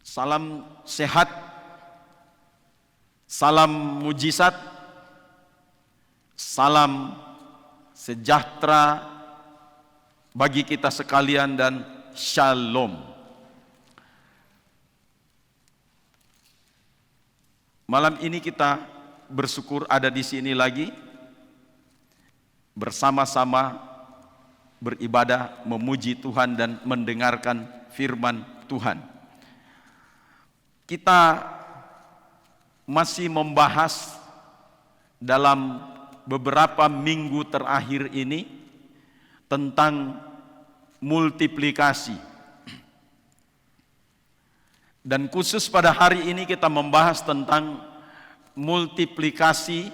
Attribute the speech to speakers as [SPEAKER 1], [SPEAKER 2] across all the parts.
[SPEAKER 1] Salam sehat, salam mujizat, salam sejahtera bagi kita sekalian dan shalom. Malam ini kita bersyukur ada di sini lagi, bersama-sama beribadah, memuji Tuhan dan mendengarkan firman Tuhan. Kita masih membahas dalam beberapa minggu terakhir ini tentang multiplikasi. Dan khusus pada hari ini kita membahas tentang multiplikasi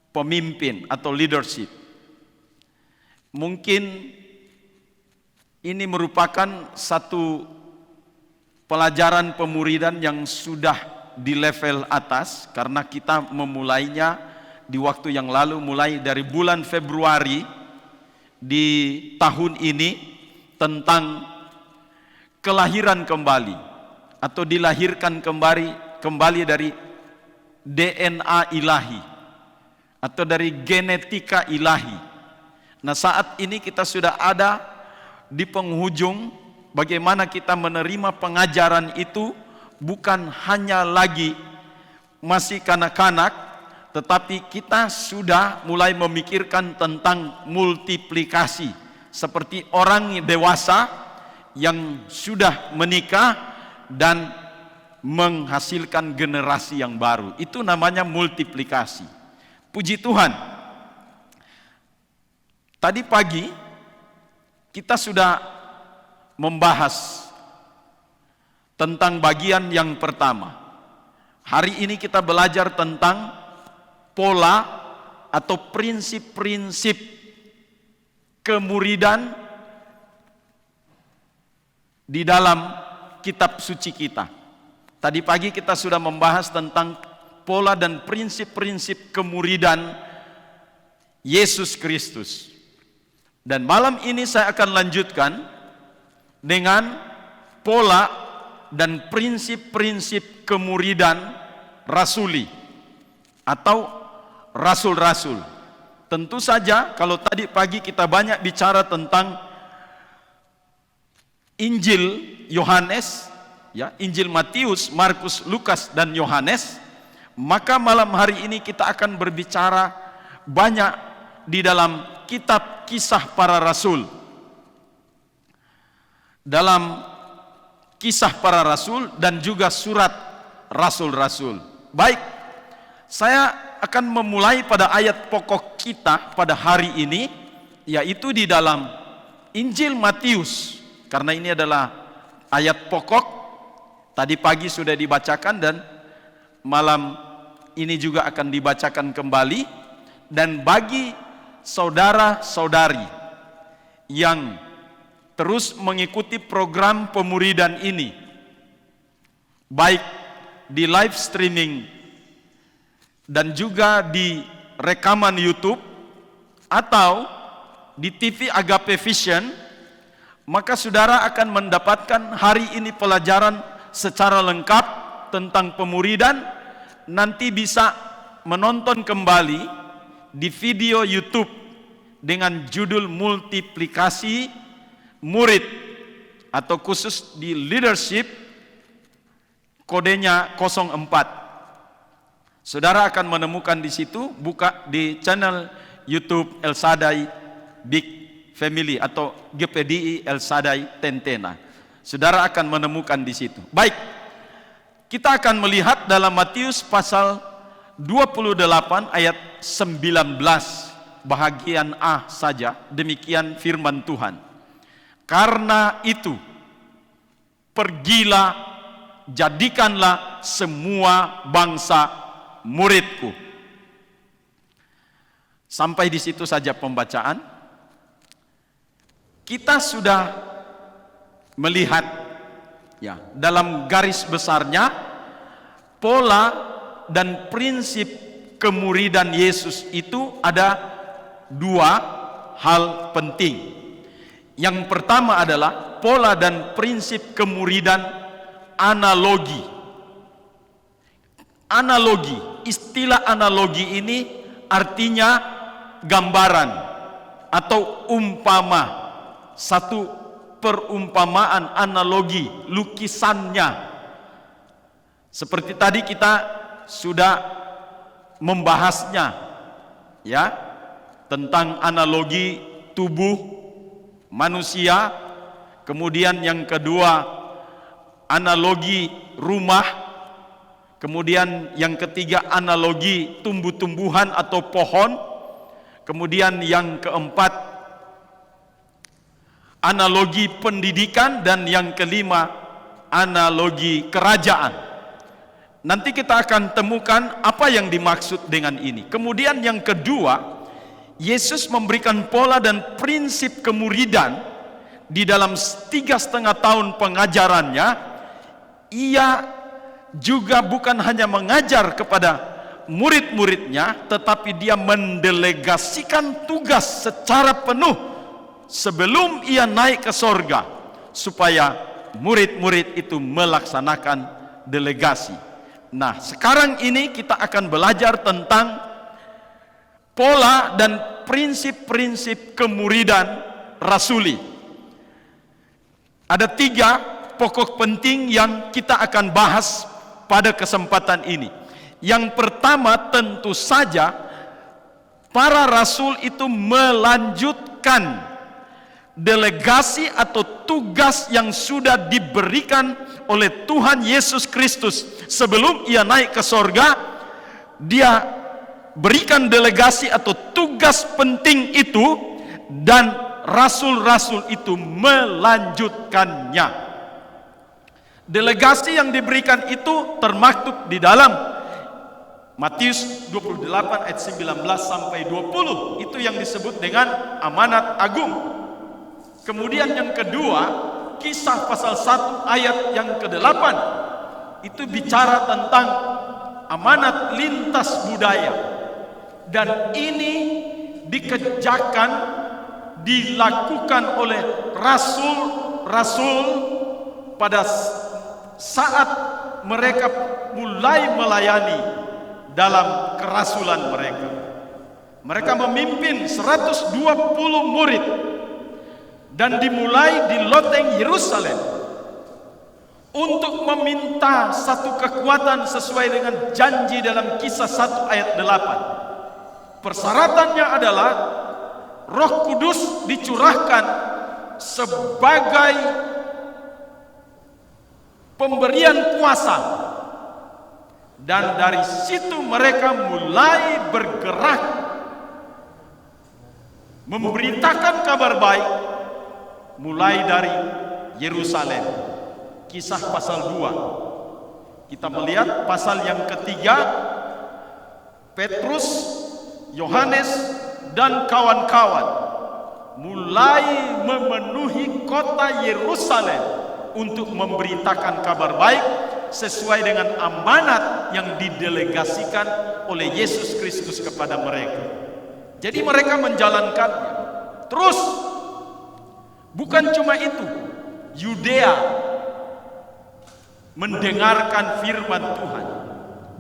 [SPEAKER 1] pemimpin atau leadership. Mungkin ini merupakan satu pelajaran pemuridan yang sudah di level atas, karena kita memulainya di waktu yang lalu, mulai dari bulan Februari di tahun ini, tentang kelahiran kembali atau dilahirkan kembali dari DNA ilahi atau dari genetika ilahi. Nah, saat ini kita sudah ada di penghujung. Bagaimana kita menerima pengajaran itu bukan hanya lagi masih kanak-kanak, tetapi kita sudah mulai memikirkan tentang multiplikasi. Seperti orang dewasa yang sudah menikah dan menghasilkan generasi yang baru. Itu namanya multiplikasi. Puji Tuhan. Tadi pagi kita sudah membahas tentang bagian yang pertama. Hari ini kita belajar tentang pola atau prinsip-prinsip kemuridan di dalam kitab suci kita. Tadi pagi kita sudah membahas tentang pola dan prinsip-prinsip kemuridan Yesus Kristus. Dan malam ini saya akan lanjutkan dengan pola dan prinsip-prinsip kemuridan rasuli atau rasul-rasul. Tentu saja kalau tadi pagi kita banyak bicara tentang Injil Yohanes, ya, Injil Matius, Markus, Lukas dan Yohanes, maka malam hari ini kita akan berbicara banyak di dalam kitab Kisah Para Rasul. Dalam Kisah Para Rasul dan juga surat rasul-rasul. Baik, saya akan memulai pada ayat pokok kita pada hari ini, yaitu di dalam Injil Matius, karena ini adalah ayat pokok. Tadi pagi sudah dibacakan dan malam ini juga akan dibacakan kembali. Dan bagi saudara-saudari yang terus mengikuti program pemuridan ini, baik di live streaming dan juga di rekaman YouTube atau di TV Agape Vision, maka saudara akan mendapatkan hari ini pelajaran secara lengkap tentang pemuridan. Nanti bisa menonton kembali di video YouTube dengan judul multiplikasi murid, atau khusus di leadership kodenya 04. Saudara akan menemukan di situ, buka di channel YouTube El Shaddai Big Family atau GPDI El Shaddai Tentena. Saudara akan menemukan di situ. Baik, kita akan melihat dalam Matius pasal 28 ayat 19 bahagian A saja. Demikian firman Tuhan. Karena itu, pergilah, jadikanlah semua bangsa muridku. Sampai di situ saja pembacaan. Kita sudah melihat, ya, dalam garis besarnya pola dan prinsip kemuridan Yesus itu ada dua hal penting. Yang pertama adalah pola dan prinsip kemuridan analogi. Analogi, istilah analogi ini artinya gambaran atau umpama. Satu perumpamaan, analogi, lukisannya. Seperti tadi kita sudah membahasnya, ya, tentang analogi tubuh manusia. Kemudian yang kedua, analogi rumah. Kemudian yang ketiga, analogi tumbuh-tumbuhan atau pohon. Kemudian yang keempat, analogi pendidikan. Dan yang kelima, analogi kerajaan. Nanti kita akan temukan apa yang dimaksud dengan ini. Kemudian yang kedua, Yesus memberikan pola dan prinsip kemuridan di dalam 3,5 tahun pengajarannya. Ia juga bukan hanya mengajar kepada murid-muridnya, tetapi dia mendelegasikan tugas secara penuh sebelum ia naik ke sorga, supaya murid-murid itu melaksanakan delegasi. Nah, sekarang ini kita akan belajar tentang pola dan prinsip-prinsip kemuridan rasuli. Ada 3 pokok penting yang kita akan bahas pada kesempatan ini. Yang pertama, tentu saja para rasul itu melanjutkan delegasi atau tugas yang sudah diberikan oleh Tuhan Yesus Kristus. Sebelum ia naik ke sorga, dia berikan delegasi atau tugas penting itu, dan rasul-rasul itu melanjutkannya. Delegasi yang diberikan itu termaktub di dalam Matius 28 ayat 19 sampai 20. Itu yang disebut dengan amanat agung. Kemudian yang kedua, Kisah pasal 1 ayat yang ke-8. Itu bicara tentang amanat lintas budaya. Dan ini dikerjakan, dilakukan oleh rasul-rasul pada saat mereka mulai melayani dalam kerasulan mereka. Mereka memimpin 120 murid dan dimulai di loteng Yerusalem untuk meminta satu kekuatan sesuai dengan janji dalam Kisah 1 ayat 8. Persyaratannya adalah Roh Kudus dicurahkan sebagai pemberian kuasa, dan dari situ mereka mulai bergerak memberitakan kabar baik mulai dari Yerusalem. Kisah pasal 2. Kita melihat pasal yang ketiga, Petrus, Yohanes dan kawan-kawan mulai memenuhi kota Yerusalem untuk memberitakan kabar baik sesuai dengan amanat yang didelegasikan oleh Yesus Kristus kepada mereka. Jadi mereka menjalankannya. Terus, bukan cuma itu, Yudea mendengarkan firman Tuhan.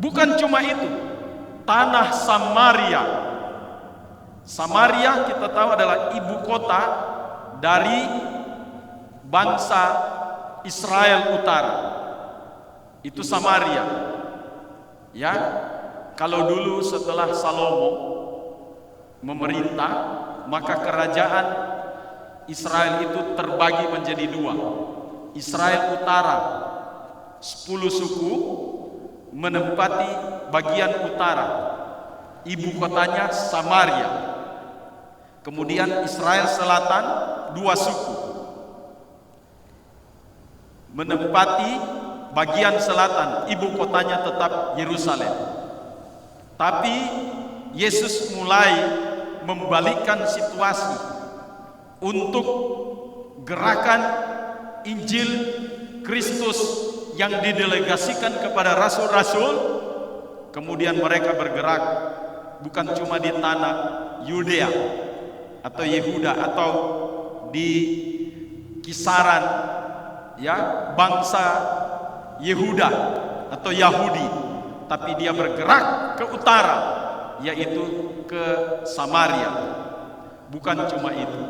[SPEAKER 1] Bukan cuma itu, tanah Samaria. Samaria kita tahu adalah ibu kota dari bangsa Israel Utara. Itu Samaria. Ya, kalau dulu setelah Salomo memerintah, maka kerajaan Israel itu terbagi menjadi 2. Israel Utara, 10 suku menempati bagian utara. Ibu kotanya Samaria. Kemudian Israel Selatan, 2 suku menempati bagian selatan. Ibu kotanya tetap Yerusalem. Tapi Yesus mulai membalikkan situasi untuk gerakan Injil Kristus yang didelegasikan kepada rasul-rasul. Kemudian mereka bergerak bukan cuma di tanah Yudea atau Yehuda atau di kisaran ya bangsa Yehuda atau Yahudi, tapi dia bergerak ke utara, yaitu ke Samaria. Bukan cuma itu,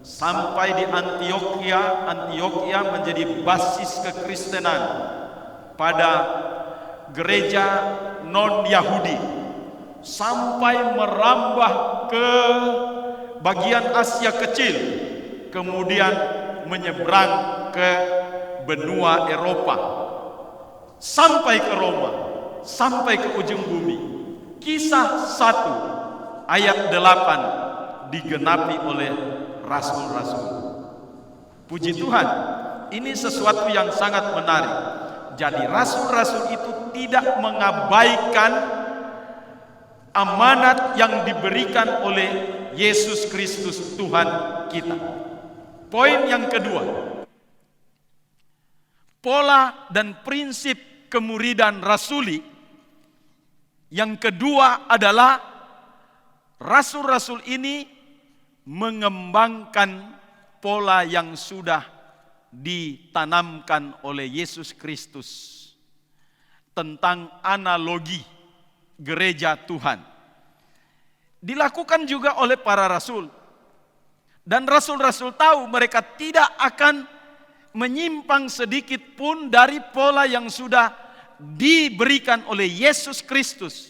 [SPEAKER 1] sampai di Antioquia menjadi basis kekristenan pada gereja non-Yahudi, sampai merambah ke bagian Asia Kecil, kemudian menyeberang ke benua Eropa, sampai ke Roma, sampai ke ujung bumi. Kisah 1 ayat 8 digenapi oleh rasul-rasul. Puji Tuhan, ini sesuatu yang sangat menarik. Jadi rasul-rasul itu tidak mengabaikan amanat yang diberikan oleh Yesus Kristus Tuhan kita. Poin yang kedua, pola dan prinsip kemuridan rasuli. Yang kedua adalah rasul-rasul ini mengembangkan pola yang sudah ditanamkan oleh Yesus Kristus tentang analogi gereja Tuhan. Dilakukan juga oleh para rasul. Dan rasul-rasul tahu mereka tidak akan menyimpang sedikit pun dari pola yang sudah diberikan oleh Yesus Kristus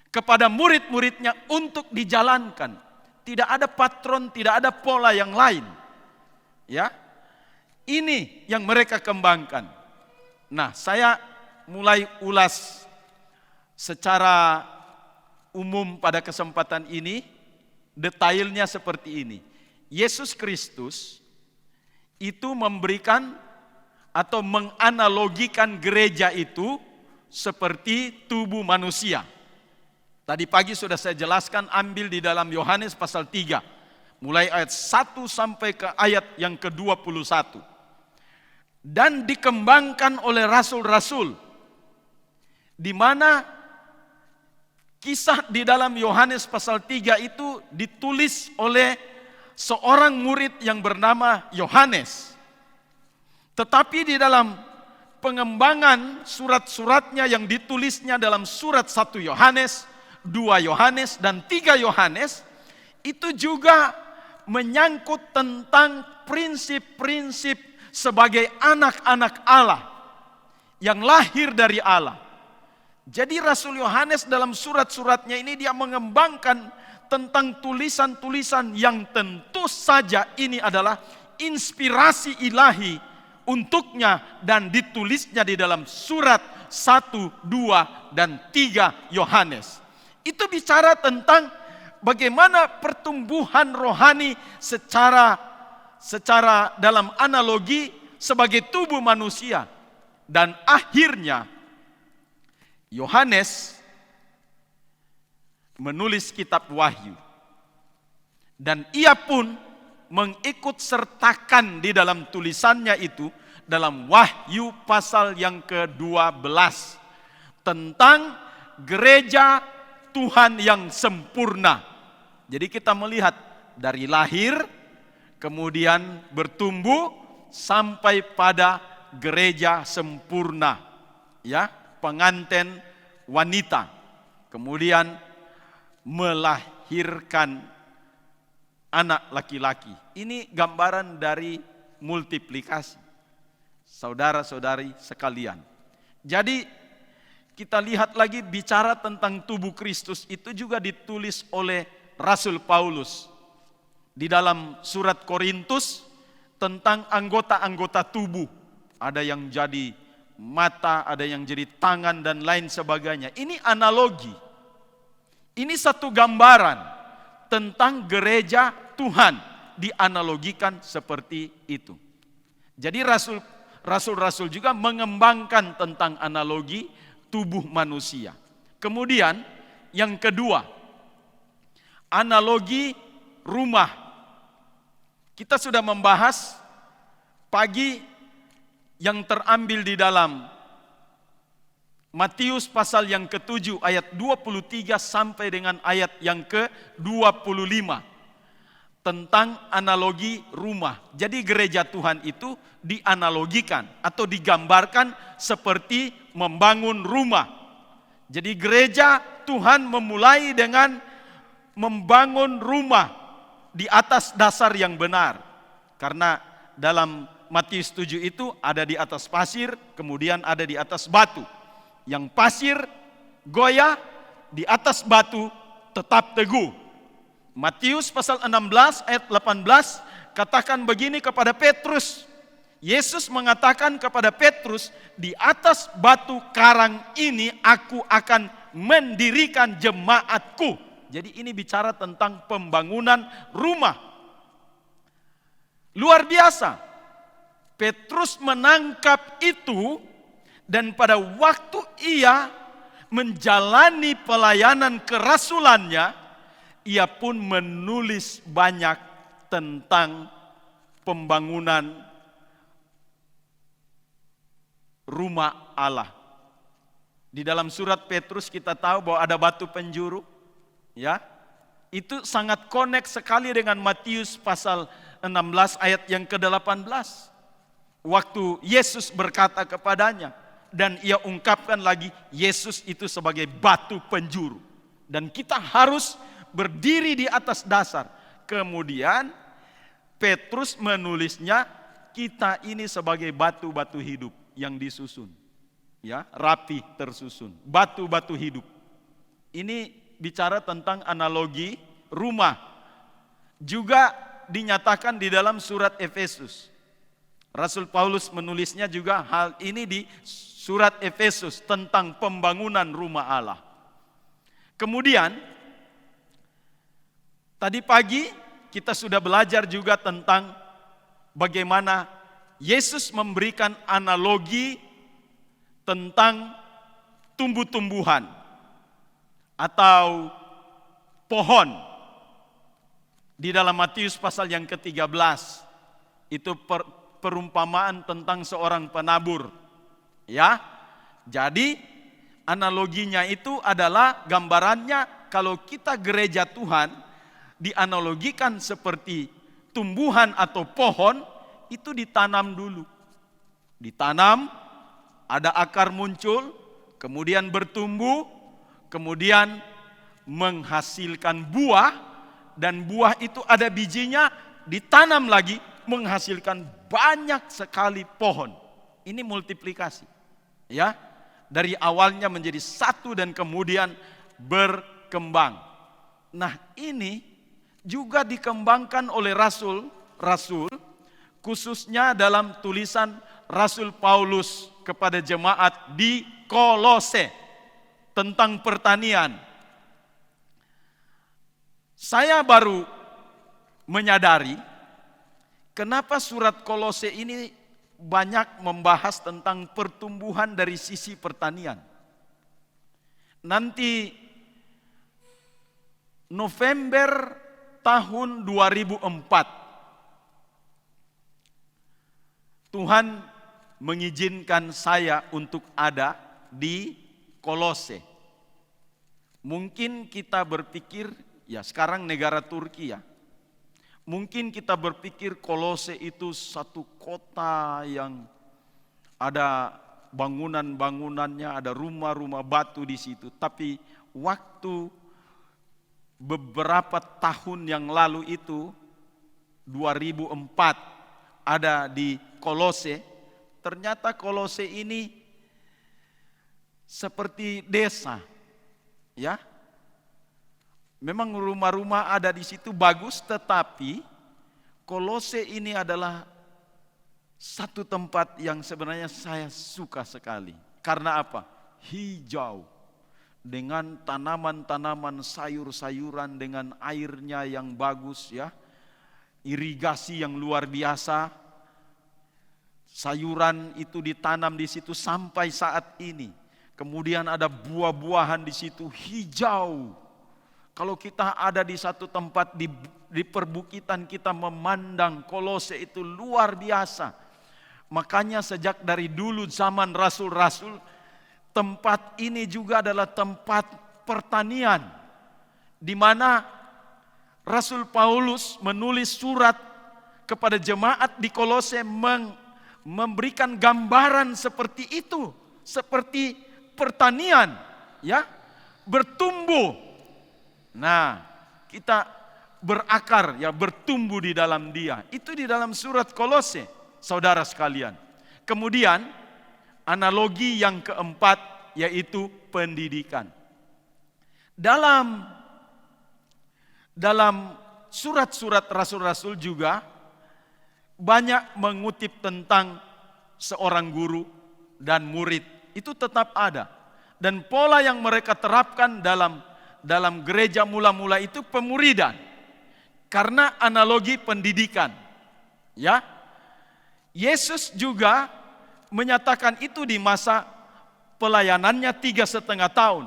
[SPEAKER 1] kepada murid-muridnya untuk dijalankan. Tidak ada patron, tidak ada pola yang lain. Ya, ini yang mereka kembangkan. Nah, saya mulai ulas secara umum pada kesempatan ini. Detailnya seperti ini. Yesus Kristus itu memberikan atau menganalogikan gereja itu seperti tubuh manusia. Tadi pagi sudah saya jelaskan, ambil di dalam Yohanes pasal 3. Mulai ayat 1 sampai ke ayat yang ke-21. Dan dikembangkan oleh rasul-rasul. Di mana kisah di dalam Yohanes pasal 3 itu ditulis oleh seorang murid yang bernama Yohanes. Tetapi di dalam pengembangan surat-suratnya yang ditulisnya dalam surat 1 Yohanes, 2 Yohanes, dan 3 Yohanes, itu juga menyangkut tentang prinsip-prinsip sebagai anak-anak Allah yang lahir dari Allah. Jadi Rasul Yohanes dalam surat-suratnya ini dia mengembangkan tentang tulisan-tulisan yang tentu saja ini adalah inspirasi ilahi untuknya dan ditulisnya di dalam surat 1, 2, dan 3 Yohanes. Itu bicara tentang bagaimana pertumbuhan rohani secara dalam analogi sebagai tubuh manusia. Dan akhirnya Yohanes menulis kitab Wahyu. Dan ia pun mengikut sertakan di dalam tulisannya itu dalam Wahyu pasal yang ke-12 tentang gereja Tuhan yang sempurna. Jadi kita melihat dari lahir kemudian bertumbuh sampai pada gereja sempurna, ya, pengantin wanita, kemudian melahirkan anak laki-laki. Ini gambaran dari multiplikasi, saudara-saudari sekalian. Jadi kita lihat lagi bicara tentang tubuh Kristus itu juga ditulis oleh Rasul Paulus di dalam surat Korintus tentang anggota-anggota tubuh. Ada yang jadi mata, ada yang jadi tangan dan lain sebagainya. Ini analogi. Ini satu gambaran tentang gereja Tuhan dianalogikan seperti itu. Jadi rasul-rasul juga mengembangkan tentang analogi tubuh manusia. Kemudian yang kedua, analogi rumah. Kita sudah membahas pagi yang terambil di dalam Matius pasal yang ke-7 ayat 23 sampai dengan ayat yang ke-25 tentang analogi rumah. Jadi gereja Tuhan itu dianalogikan atau digambarkan seperti membangun rumah. Jadi gereja Tuhan memulai dengan membangun rumah di atas dasar yang benar. Karena dalam Matius 7 itu ada di atas pasir, kemudian ada di atas batu. Yang pasir goyah, di atas batu tetap teguh. Matius pasal 16 ayat 18 katakan begini kepada Petrus. Yesus mengatakan kepada Petrus, di atas batu karang ini aku akan mendirikan jemaatku. Jadi ini bicara tentang pembangunan rumah. Luar biasa. Petrus menangkap itu dan pada waktu ia menjalani pelayanan kerasulannya, ia pun menulis banyak tentang pembangunan rumah Allah. Di dalam surat Petrus kita tahu bahwa ada batu penjuru, ya. Itu sangat connect sekali dengan Matius pasal 16 ayat yang ke-18. Waktu Yesus berkata kepadanya, dan ia ungkapkan lagi Yesus itu sebagai batu penjuru. Dan kita harus berdiri di atas dasar. Kemudian Petrus menulisnya, kita ini sebagai batu-batu hidup yang disusun, ya, rapi tersusun, batu-batu hidup. Ini bicara tentang analogi rumah. Juga dinyatakan di dalam surat Efesus. Rasul Paulus menulisnya juga hal ini di surat Efesus tentang pembangunan rumah Allah. Kemudian tadi pagi kita sudah belajar juga tentang bagaimana Yesus memberikan analogi tentang tumbuh-tumbuhan atau pohon. Di dalam Matius pasal yang ke-13 itu perumpamaan tentang seorang penabur. Ya. Jadi analoginya itu adalah gambarannya kalau kita gereja Tuhan dianalogikan seperti tumbuhan atau pohon itu ditanam dulu. Ditanam, ada akar muncul, kemudian bertumbuh, kemudian menghasilkan buah, dan buah itu ada bijinya, ditanam lagi, menghasilkan banyak sekali pohon. Ini multiplikasi. Ya, dari awalnya menjadi satu dan kemudian berkembang. Nah, ini juga dikembangkan oleh rasul-rasul, khususnya dalam tulisan Rasul Paulus kepada jemaat di Kolose tentang pertanian. Saya baru menyadari kenapa surat Kolose ini banyak membahas tentang pertumbuhan dari sisi pertanian. Nanti November tahun 2004 Tuhan mengizinkan saya untuk ada di Kolose. Mungkin kita berpikir, ya sekarang negara Turki ya. Mungkin kita berpikir Kolose itu satu kota yang ada bangunan-bangunannya, ada rumah-rumah batu di situ. Tapi waktu beberapa tahun yang lalu itu, 2004, ada di Kolose, ternyata Kolose ini seperti desa, ya. Memang rumah-rumah ada di situ bagus, tetapi Kolose ini adalah satu tempat yang sebenarnya saya suka sekali. Karena apa? Hijau, dengan tanaman-tanaman sayur-sayuran, dengan airnya yang bagus, ya. Irigasi yang luar biasa. Sayuran itu ditanam di situ sampai saat ini. Kemudian ada buah-buahan di situ hijau. Kalau kita ada di satu tempat di perbukitan, kita memandang Kolose itu luar biasa. Makanya sejak dari dulu zaman rasul-rasul, tempat ini juga adalah tempat pertanian, di mana Rasul Paulus menulis surat kepada jemaat di Kolose memberikan gambaran seperti itu, seperti pertanian, ya, bertumbuh. Nah, kita berakar, ya, bertumbuh di dalam Dia. Itu di dalam surat Kolose, saudara sekalian. Kemudian analogi yang keempat yaitu pendidikan. Dalam surat-surat rasul-rasul juga banyak mengutip tentang seorang guru dan murid. Itu tetap ada. Dan pola yang mereka terapkan dalam gereja mula-mula itu pemuridan. Karena analogi pendidikan. Ya. Yesus juga menyatakan itu di masa pelayanannya 3,5 tahun.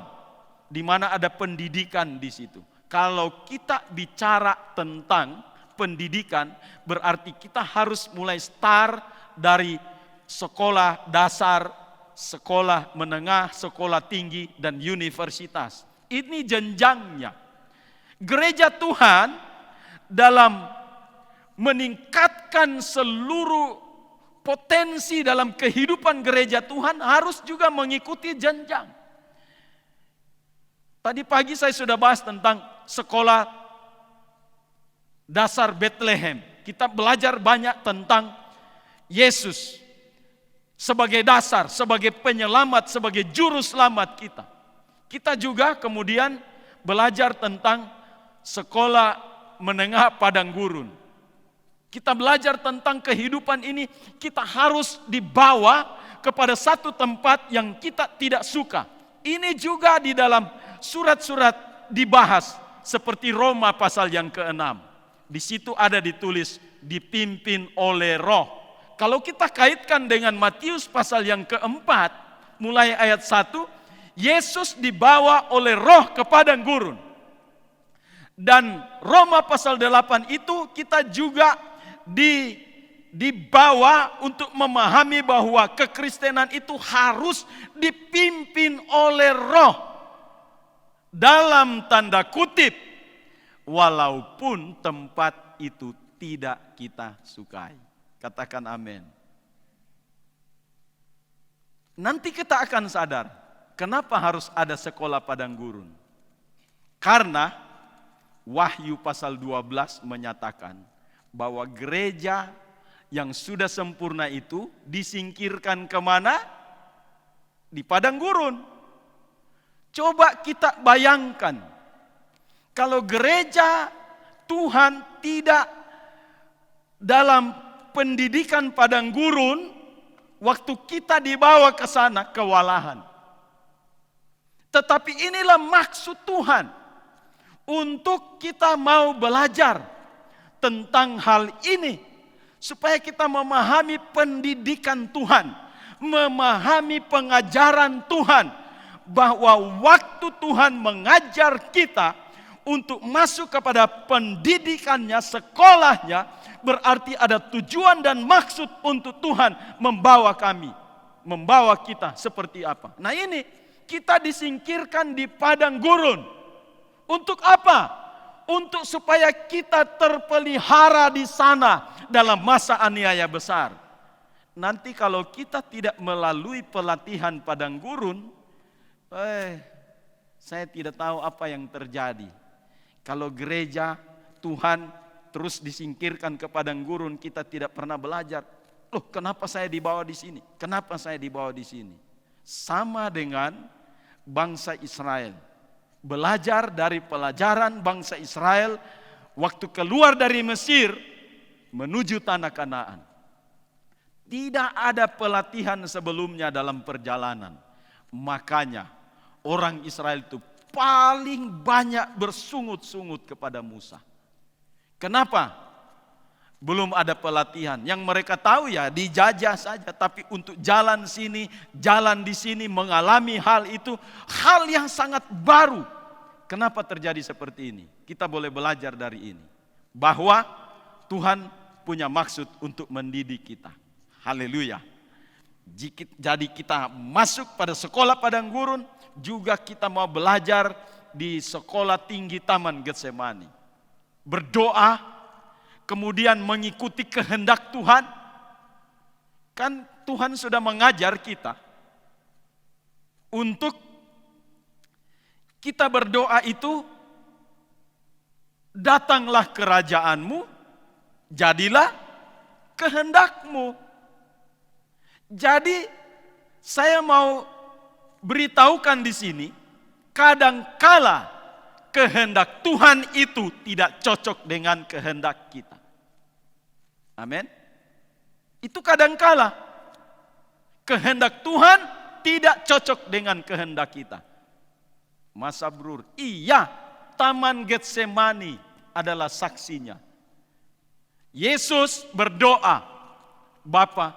[SPEAKER 1] Di mana ada pendidikan di situ. Kalau kita bicara tentang pendidikan, berarti kita harus mulai start dari sekolah dasar, sekolah menengah, sekolah tinggi, dan universitas. Ini jenjangnya. Gereja Tuhan dalam meningkatkan seluruh potensi dalam kehidupan gereja Tuhan harus juga mengikuti jenjang. Tadi pagi saya sudah bahas tentang sekolah dasar Bethlehem. Kita belajar banyak tentang Yesus sebagai dasar, sebagai penyelamat, sebagai juru selamat kita. Kita juga kemudian belajar tentang sekolah menengah padang gurun. Kita belajar tentang kehidupan ini, kita harus dibawa kepada satu tempat yang kita tidak suka. Ini juga di dalam surat-surat dibahas seperti Roma pasal yang ke-6. Di situ ada ditulis dipimpin oleh Roh. Kalau kita kaitkan dengan Matius pasal yang ke-4 mulai ayat 1, Yesus dibawa oleh Roh ke padang gurun. Dan Roma pasal 8 itu kita juga dibawa untuk memahami bahwa kekristenan itu harus dipimpin oleh Roh. Dalam tanda kutip, walaupun tempat itu tidak kita sukai. Katakan amin. Nanti kita akan sadar, kenapa harus ada sekolah padang gurun? Karena Wahyu pasal 12 menyatakan bahwa gereja yang sudah sempurna itu disingkirkan kemana? Di padang gurun. Coba kita bayangkan, kalau gereja Tuhan tidak dalam pendidikan padang gurun, waktu kita dibawa ke sana kewalahan. Tetapi inilah maksud Tuhan, untuk kita mau belajar tentang hal ini, supaya kita memahami pendidikan Tuhan, memahami pengajaran Tuhan, bahwa waktu Tuhan mengajar kita untuk masuk kepada pendidikannya, sekolahnya, berarti ada tujuan dan maksud untuk Tuhan membawa kami, membawa kita seperti apa. Nah ini, kita disingkirkan di padang gurun. Untuk apa? Untuk supaya kita terpelihara di sana dalam masa aniaya besar. Nanti kalau kita tidak melalui pelatihan padang gurun, saya tidak tahu apa yang terjadi. Kalau gereja Tuhan terus disingkirkan ke padang gurun, kita tidak pernah belajar. Loh, kenapa saya dibawa di sini? Kenapa saya dibawa di sini? Sama dengan bangsa Israel. Belajar dari pelajaran bangsa Israel waktu keluar dari Mesir menuju tanah Kanaan. Tidak ada pelatihan sebelumnya dalam perjalanan. Makanya orang Israel itu paling banyak bersungut-sungut kepada Musa. Kenapa? Belum ada pelatihan. Yang mereka tahu ya dijajah saja. Tapi untuk jalan sini, jalan di sini, mengalami hal itu, hal yang sangat baru. Kenapa terjadi seperti ini? Kita boleh belajar dari ini. Bahwa Tuhan punya maksud untuk mendidik kita. Haleluya. Jadi kita masuk pada sekolah padang gurun, juga kita mau belajar di sekolah tinggi Taman Getsemani. berdoa, kemudian mengikuti kehendak Tuhan. Kan Tuhan sudah mengajar kita untuk kita berdoa itu, datanglah kerajaanmu, jadilah kehendakmu. Jadi saya mau beritahukan di sini, kadangkala kehendak Tuhan itu tidak cocok dengan kehendak kita. Amin. Itu kadangkala kehendak Tuhan tidak cocok dengan kehendak kita. Mas Abrur, iya, Taman Getsemani adalah saksinya. Yesus berdoa, Bapa,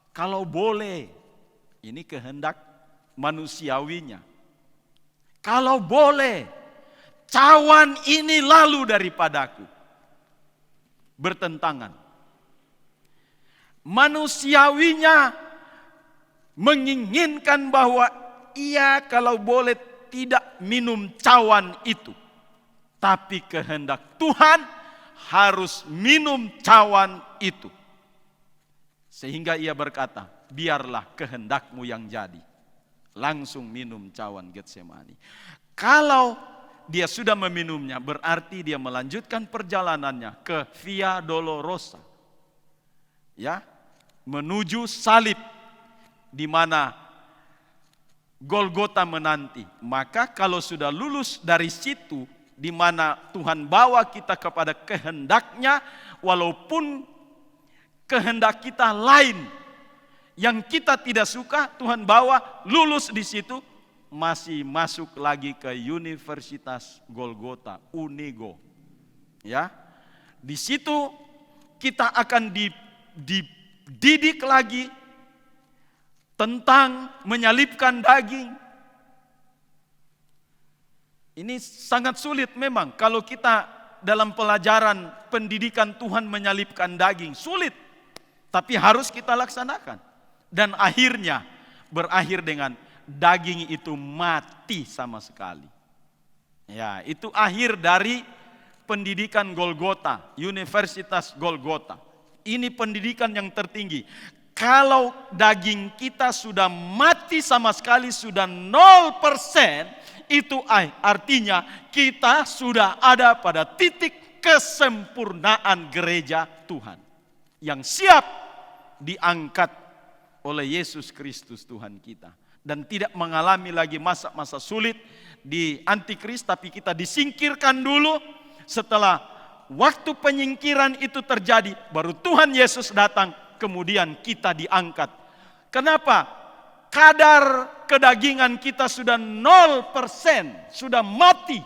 [SPEAKER 1] kalau boleh, ini kehendak manusiawinya. Kalau boleh, cawan ini lalu daripadaku. Bertentangan. Manusiawinya menginginkan bahwa ia kalau boleh tidak minum cawan itu. Tapi kehendak Tuhan harus minum cawan itu. Sehingga ia berkata, biarlah kehendakmu yang jadi. Langsung minum cawan Getsemani. Kalau dia sudah meminumnya, berarti dia melanjutkan perjalanannya ke Via Dolorosa. Ya, menuju salib, di mana Golgota menanti. Maka kalau sudah lulus dari situ, di mana Tuhan bawa kita kepada kehendaknya, walaupun kehendak kita lain yang kita tidak suka, Tuhan bawa lulus di situ, masih masuk lagi ke Universitas Golgota, Unigo. Ya, di situ kita akan dididik lagi tentang menyalibkan daging. Ini sangat sulit memang kalau kita dalam pelajaran pendidikan Tuhan menyalibkan daging. Sulit, tapi harus kita laksanakan. Dan akhirnya berakhir dengan daging itu mati sama sekali. Ya, itu akhir dari pendidikan Golgota, Universitas Golgota. Ini pendidikan yang tertinggi. Kalau daging kita sudah mati sama sekali, sudah 0%, itu artinya kita sudah ada pada titik kesempurnaan gereja Tuhan. Yang siap diangkat oleh Yesus Kristus Tuhan kita. Dan tidak mengalami lagi masa-masa sulit di antikris, tapi kita disingkirkan dulu. Setelah waktu penyingkiran itu terjadi, baru Tuhan Yesus datang. Kemudian kita diangkat. Kenapa? Kadar kedagingan kita sudah 0%, sudah mati.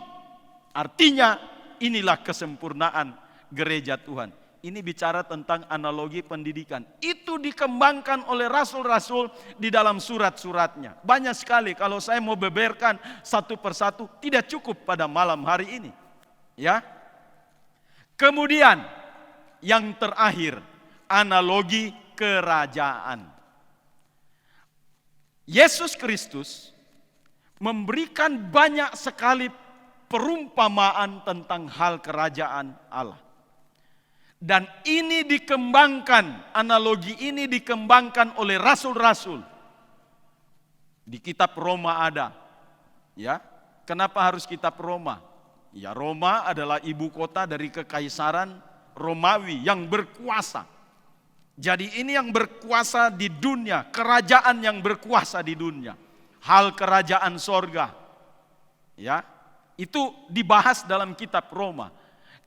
[SPEAKER 1] Artinya inilah kesempurnaan gereja Tuhan. Ini bicara tentang analogi pendidikan. Itu dikembangkan oleh rasul-rasul di dalam surat-suratnya. Banyak sekali, kalau saya mau beberkan satu persatu, tidak cukup pada malam hari ini. Ya. Kemudian yang terakhir, analogi kerajaan. Yesus Kristus memberikan banyak sekali perumpamaan tentang hal kerajaan Allah. Dan ini dikembangkan, analogi ini dikembangkan oleh rasul-rasul. Di kitab Roma ada. Ya, kenapa harus kitab Roma? Ya, Roma adalah ibu kota dari kekaisaran Romawi yang berkuasa. Jadi ini yang berkuasa di dunia, kerajaan yang berkuasa di dunia. Hal kerajaan sorga. Ya, itu dibahas dalam kitab Roma.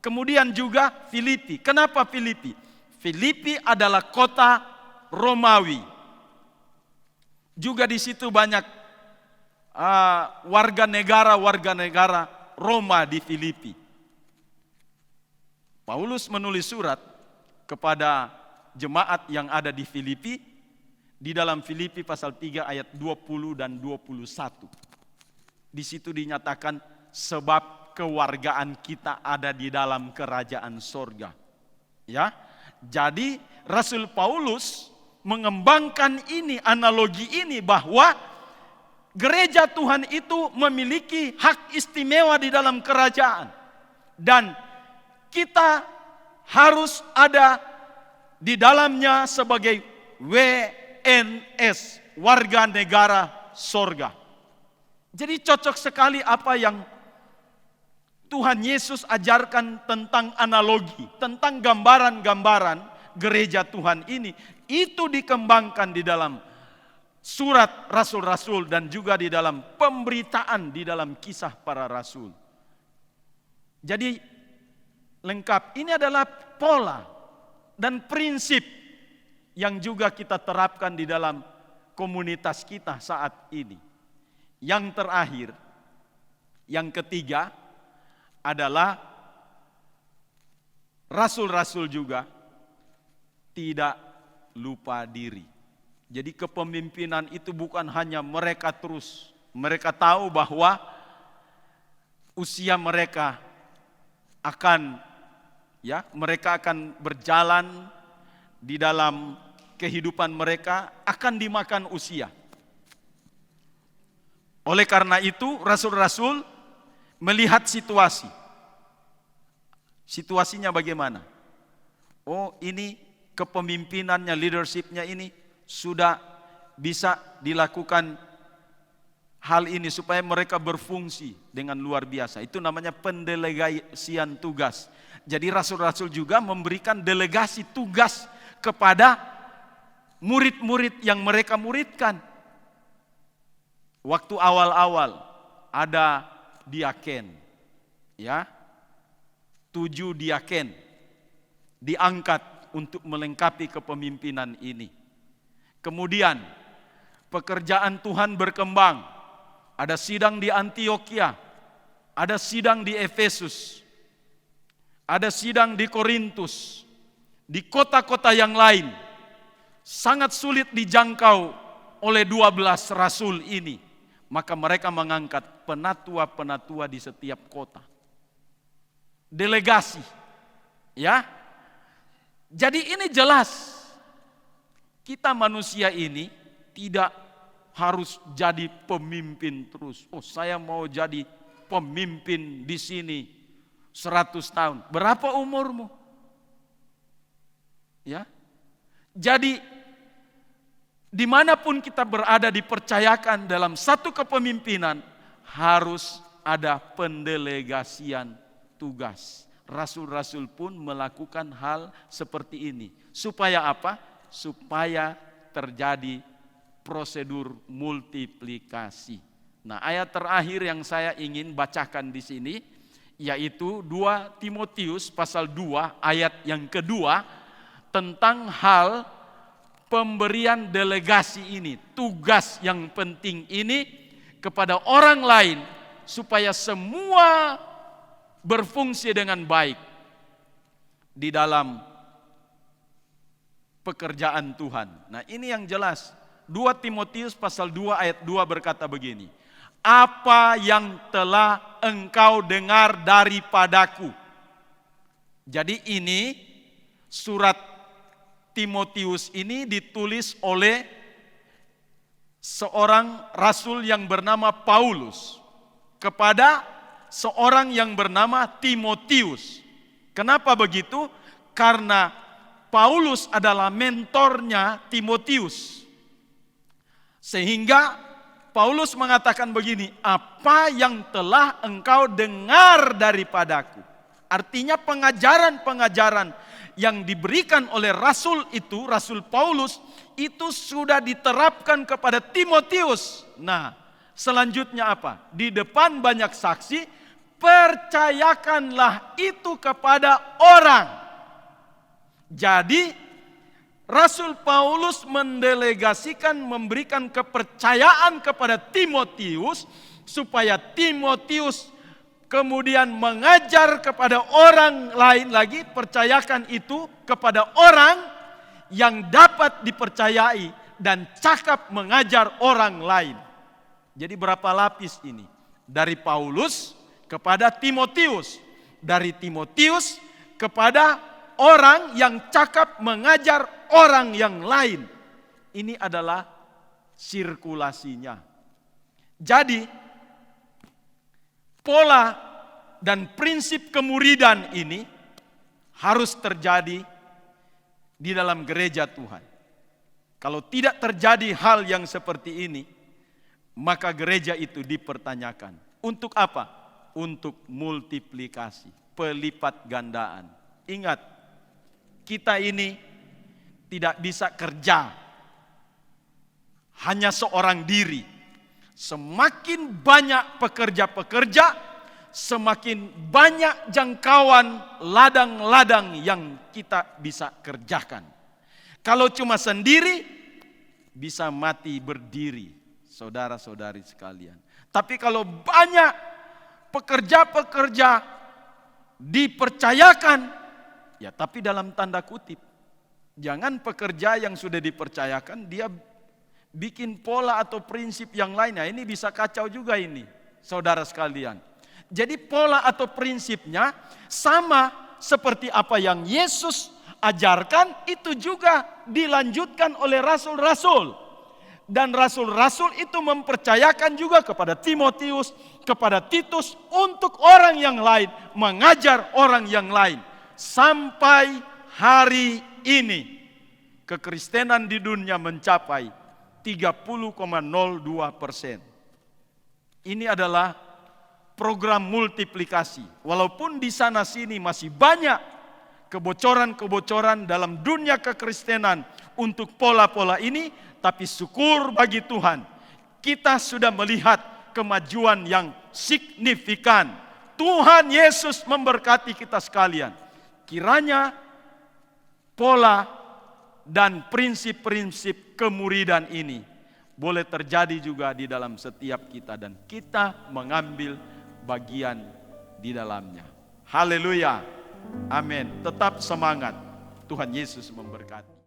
[SPEAKER 1] Kemudian juga Filipi. Kenapa Filipi? Filipi adalah kota Romawi. Juga di situ banyak warga negara Roma di Filipi. Paulus menulis surat kepada jemaat yang ada di Filipi, di dalam Filipi pasal 3 ayat 20 dan 21. Di situ dinyatakan sebab kewargaan kita ada di dalam kerajaan sorga. Ya, jadi Rasul Paulus mengembangkan ini, analogi ini, bahwa gereja Tuhan itu memiliki hak istimewa di dalam kerajaan. Dan kita harus ada di dalamnya sebagai WNS, warga negara sorga. Jadi cocok sekali apa yang Tuhan Yesus ajarkan tentang analogi, tentang gambaran-gambaran gereja Tuhan ini. Itu dikembangkan di dalam surat rasul-rasul dan juga di dalam pemberitaan di dalam kisah para rasul. Jadi lengkap. Ini adalah pola dan prinsip yang juga kita terapkan di dalam komunitas kita saat ini. Yang terakhir, yang ketiga adalah rasul-rasul juga tidak lupa diri. Jadi kepemimpinan itu bukan hanya mereka tahu bahwa usia mereka akan berjalan di dalam kehidupan mereka akan dimakan usia. Oleh karena itu rasul-rasul melihat situasi. Situasinya bagaimana? Oh, ini kepemimpinannya, leadershipnya ini sudah bisa dilakukan hal ini supaya mereka berfungsi dengan luar biasa. Itu namanya pendelegasian tugas. Jadi rasul-rasul juga memberikan delegasi tugas kepada murid-murid yang mereka muridkan. Waktu awal-awal ada diaken, ya, 7 diaken diangkat untuk melengkapi kepemimpinan ini. Kemudian pekerjaan Tuhan berkembang. Ada sidang di Antioquia, ada sidang di Efesus, ada sidang di Korintus, di kota-kota yang lain. Sangat sulit dijangkau oleh 12 rasul ini. Maka mereka mengangkat penatua-penatua di setiap kota. Delegasi. Ya. Jadi ini jelas. Kita manusia ini tidak harus jadi pemimpin terus. Oh, saya mau jadi pemimpin di sini 100 tahun. Berapa umurmu? Ya. Jadi dimanapun kita berada dipercayakan dalam satu kepemimpinan harus ada pendelegasian tugas. Rasul-rasul pun melakukan hal seperti ini. Supaya apa? Supaya terjadi prosedur multiplikasi. Nah, ayat terakhir yang saya ingin bacakan di sini yaitu 2 Timotius pasal 2 ayat yang kedua tentang hal pemberian delegasi ini, tugas yang penting ini kepada orang lain supaya semua berfungsi dengan baik di dalam pekerjaan Tuhan. Nah, ini yang jelas. 2 Timotius pasal 2 ayat 2 berkata begini. Apa yang telah engkau dengar daripadaku. Jadi ini surat Timotius ini ditulis oleh seorang rasul yang bernama Paulus kepada seorang yang bernama Timotius. Kenapa begitu? Karena Paulus adalah mentornya Timotius. Sehingga Paulus mengatakan begini, apa yang telah engkau dengar daripadaku. Artinya pengajaran-pengajaran yang diberikan oleh rasul itu, Rasul Paulus, itu sudah diterapkan kepada Timotius. Nah, selanjutnya apa? Di depan banyak saksi, percayakanlah itu kepada orang. Jadi, Rasul Paulus mendelegasikan, memberikan kepercayaan kepada Timotius, supaya Timotius kemudian mengajar kepada orang lain lagi, percayakan itu kepada orang yang dapat dipercayai dan cakap mengajar orang lain. Jadi berapa lapis ini? Dari Paulus kepada Timotius, dari Timotius kepada orang yang cakap mengajar orang yang lain. Ini adalah sirkulasinya. Jadi pola dan prinsip kemuridan ini harus terjadi di dalam gereja Tuhan. Kalau tidak terjadi hal yang seperti ini, maka gereja itu dipertanyakan. Untuk apa? Untuk multiplikasi, pelipat gandaan. Ingat, kita ini tidak bisa kerja hanya seorang diri. Semakin banyak pekerja-pekerja, semakin banyak jangkauan ladang-ladang yang kita bisa kerjakan. Kalau cuma sendiri, bisa mati berdiri, saudara-saudari sekalian. Tapi kalau banyak pekerja-pekerja dipercayakan, ya tapi dalam tanda kutip. Jangan pekerja yang sudah dipercayakan, dia bikin pola atau prinsip yang lainnya. Ini bisa kacau juga ini, saudara sekalian. Jadi pola atau prinsipnya sama seperti apa yang Yesus ajarkan, itu juga dilanjutkan oleh rasul-rasul. Dan rasul-rasul itu mempercayakan juga kepada Timotius, kepada Titus, untuk orang yang lain, mengajar orang yang lain. Sampai hari ini, kekristenan di dunia mencapai 30,02%. Ini adalah program multiplikasi. Walaupun di sana sini masih banyak kebocoran-kebocoran dalam dunia kekristenan untuk pola-pola ini, tapi syukur bagi Tuhan, kita sudah melihat kemajuan yang signifikan. Tuhan Yesus memberkati kita sekalian. Kiranya pola dan prinsip-prinsip kemuridan ini boleh terjadi juga di dalam setiap kita, dan kita mengambil bagian di dalamnya. Haleluya. Amin. Tetap semangat. Tuhan Yesus memberkati.